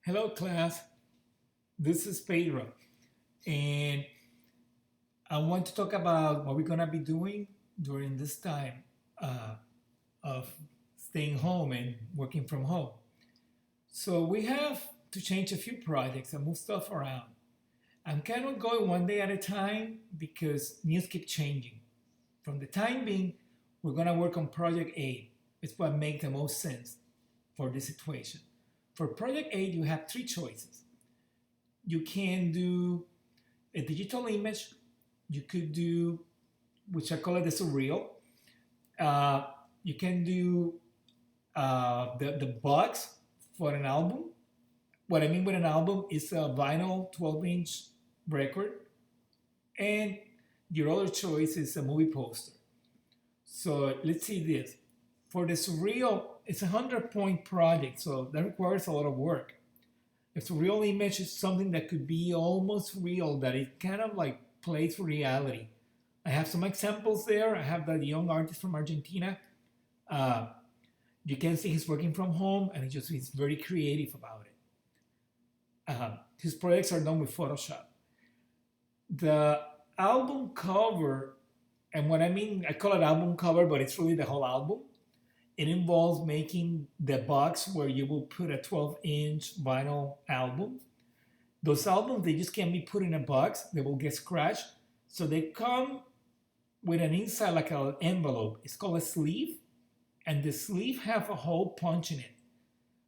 Hello, class. This is Pedro, and I want to talk about what we're going to be doing during this time uh, of staying home and working from home. So, we have to change a few projects and move stuff around. I'm kind of going one day at a time because news keep changing. From the time being, we're going to work on Project A. It's what makes the most sense for this situation. For Project A, you have three choices. You can do a digital image. You could do, which I call it the surreal. Uh, you can do the box for an album. What I mean with an album is a vinyl 12-inch record, and your other choice is a movie poster. So let's see this. For the surreal, it's a 100-point project, so that requires a lot of work. A surreal image is something that could be almost real, that it kind of like plays for reality. I have some examples there. I have that young artist from Argentina. Uh, you can see he's working from home and he's very creative about it. His projects are done with Photoshop. The album cover, and what I mean, I call it album cover, but it's really the whole album. It involves making the box where you will put a 12-inch vinyl album. Those albums, they just can't be put in a box. They will get scratched. So they come with an inside like an envelope. It's called a sleeve. And the sleeve have a hole punch in it.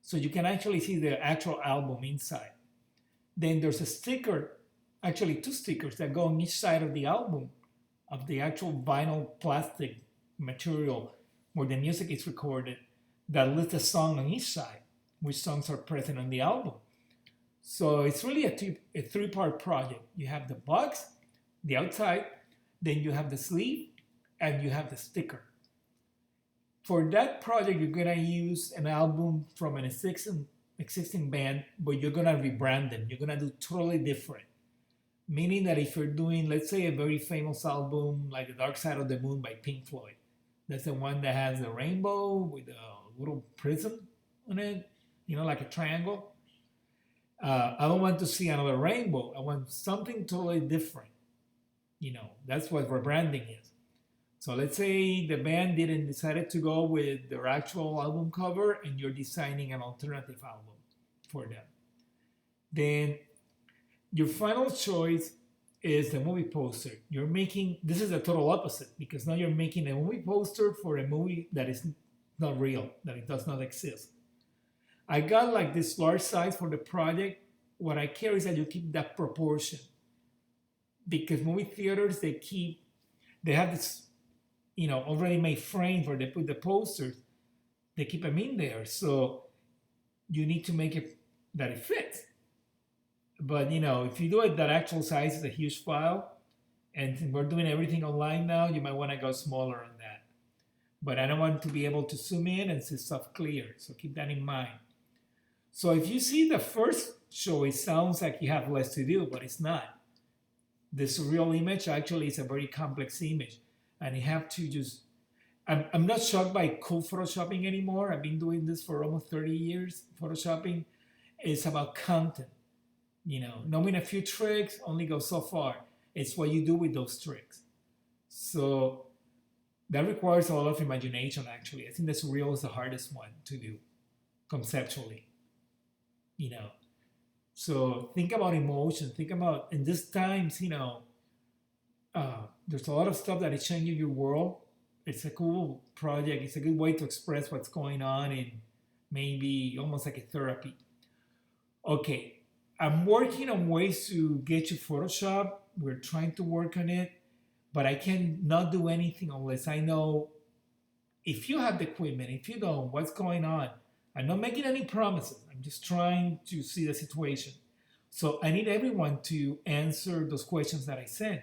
So you can actually see the actual album inside. Then there's a sticker, actually two stickers that go on each side of the album, of the actual vinyl plastic material where the music is recorded, that lists a song on each side, which songs are present on the album. So it's really a three-part project. You have the box, the outside, then you have the sleeve, and you have the sticker. For that project, you're gonna use an album from an existing band, but you're gonna rebrand them. You're gonna do totally different. Meaning that if you're doing, let's say, a very famous album like The Dark Side of the Moon by Pink Floyd, that's the one that has the rainbow with a little prism on it, like a triangle. I don't want to see another rainbow. I want something totally different. That's what rebranding is. So let's say the band didn't decided to go with their actual album cover and you're designing an alternative album for them. Then your final choice is the movie poster. You're making, this is the total opposite because now you're making a movie poster for a movie that is not real, that it does not exist. I got like this large size for the project. What I care is that you keep that proportion because movie theaters, they have this, already made frames where they put the posters. They keep them in there. So you need to make it that it fits. But if you do it that actual size is a huge file, and we're doing everything online now, you might want to go smaller on that. But I don't want to be able to zoom in and see stuff clear, so keep that in mind. So if you see the first show, it sounds like you have less to do, but it's not. The surreal image actually is a very complex image, and you have to just. I'm not shocked by cool photoshopping anymore. I've been doing this for almost 30 years. Photoshopping is about content. Knowing a few tricks only goes so far. It's what you do with those tricks. So that requires a lot of imagination, actually. I think the surreal is the hardest one to do conceptually. you know. So think about emotion. Think about in these times, there's a lot of stuff that is changing your world. It's a cool project. It's a good way to express what's going on and maybe almost like a therapy. Okay, I'm working on ways to get you Photoshop. We're trying to work on it, but I cannot do anything unless I know if you have the equipment, if you don't, what's going on. I'm not making any promises. I'm just trying to see the situation. So I need everyone to answer those questions that I sent.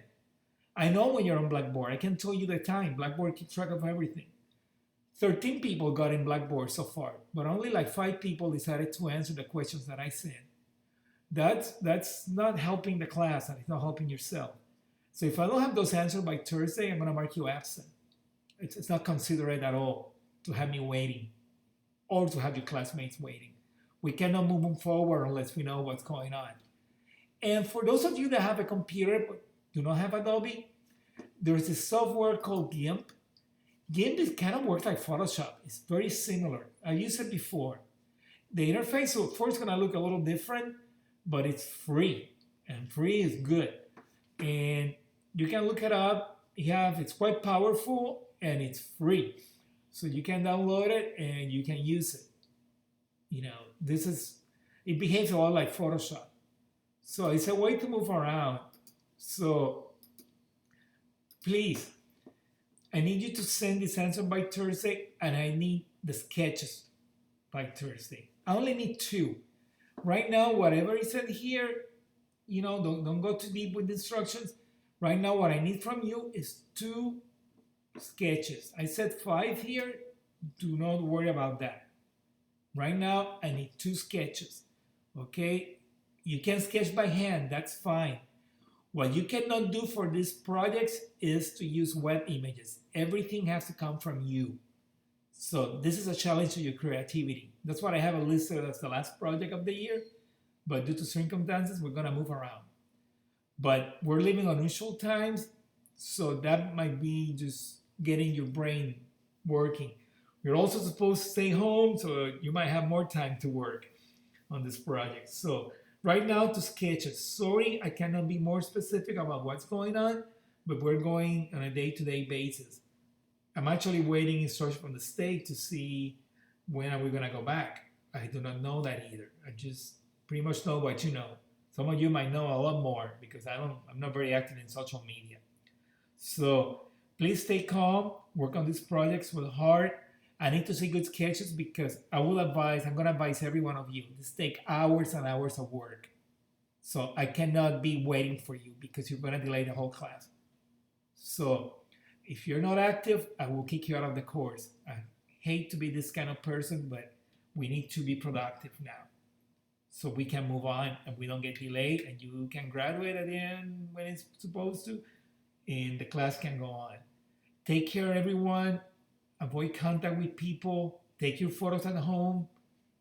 I know when you're on Blackboard, I can tell you the time. Blackboard keeps track of everything. 13 people got in Blackboard so far, but only like 5 people decided to answer the questions that I sent. That's not helping the class and it's not helping yourself. So if I don't have those answers by Thursday, I'm going to mark you absent. It's not considerate at all to have me waiting or to have your classmates waiting. We cannot move forward unless we know what's going on. And for those of you that have a computer but do not have Adobe, there's a software called GIMP. GIMP is kind of works like Photoshop. It's very similar. I used it before. The interface, of course, is going to look a little different, but it's free, and free is good. And you can look it up. It's quite powerful, and it's free. So you can download it, and you can use it. It behaves a lot like Photoshop. So it's a way to move around. So please, I need you to send this answer by Thursday, and I need the sketches by Thursday. I only need 2. Right now, whatever is in here, don't go too deep with instructions. Right now, what I need from you is 2 sketches. I said 5 here. Do not worry about that. Right now, I need 2 sketches. Okay? You can sketch by hand. That's fine. What you cannot do for these projects is to use web images. Everything has to come from you. So this is a challenge to your creativity. That's what I have listed as the last project of the year. But due to circumstances, we're going to move around. But we're living unusual times, so that might be just getting your brain working. You're also supposed to stay home, so you might have more time to work on this project. So right now to sketches. Sorry, I cannot be more specific about what's going on, but we're going on a day-to-day basis. I'm actually waiting instructions from the state to see when are we going to go back. I do not know that either. I just pretty much know what you know. Some of you might know a lot more because I'm not very active in social media. So please stay calm, work on these projects with heart. I need to see good sketches because I'm going to advise every one of you. This take hours and hours of work. So I cannot be waiting for you because you're going to delay the whole class. So if you're not active, I will kick you out of the course. I hate to be this kind of person, but we need to be productive now so we can move on and we don't get delayed and you can graduate at the end when it's supposed to and the class can go on. Take care, everyone. Avoid contact with people. Take your photos at home.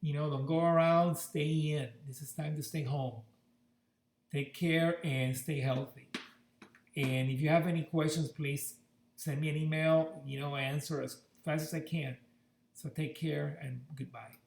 Don't go around. Stay in. This is time to stay home. Take care and stay healthy. And if you have any questions, please send me an email. I answer as fast as I can. So take care and goodbye.